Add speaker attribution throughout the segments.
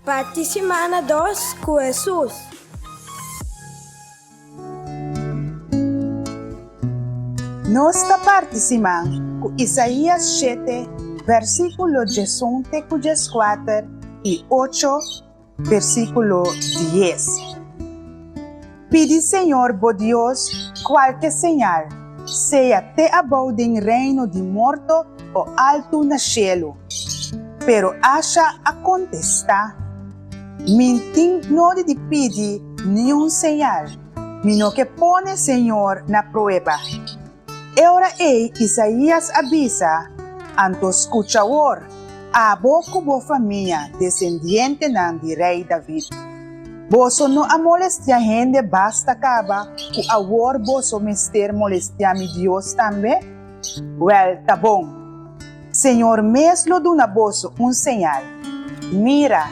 Speaker 1: Parte semana 2 com Jesus.
Speaker 2: Nós está participando com Isaías 7, versículo 18, 4 e 8, versículo 10. Pide, Senhor, bo Deus, qualquer señal, seja te abau del reino de morto ou alto na cielo. Pero acha a contestar, mintim no de pedir nenhum señal, mino que pone Senhor na prueba. Ahora Isaías avisa, anto escuchador, a boco bo familia descendiente nan di rei David. Boso no a molestia gente basta caba, ku awor boso mister molestia mi Dios tambe? Well, tá bom. Senhor mesmo duna boso señal. Mira,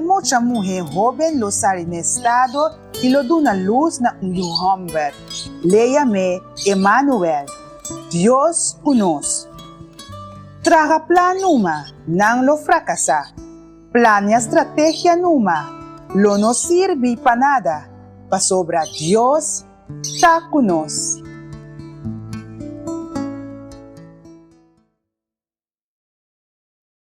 Speaker 2: mucha mujer joven lo sale en estado y lo duna luz na hombre. Le llame Emmanuel, Dios conos. Traga plan numa, nang lo fracasa. Plan y estrategia numa, lo no sirve para nada. Pa sobra Dios, ta conos.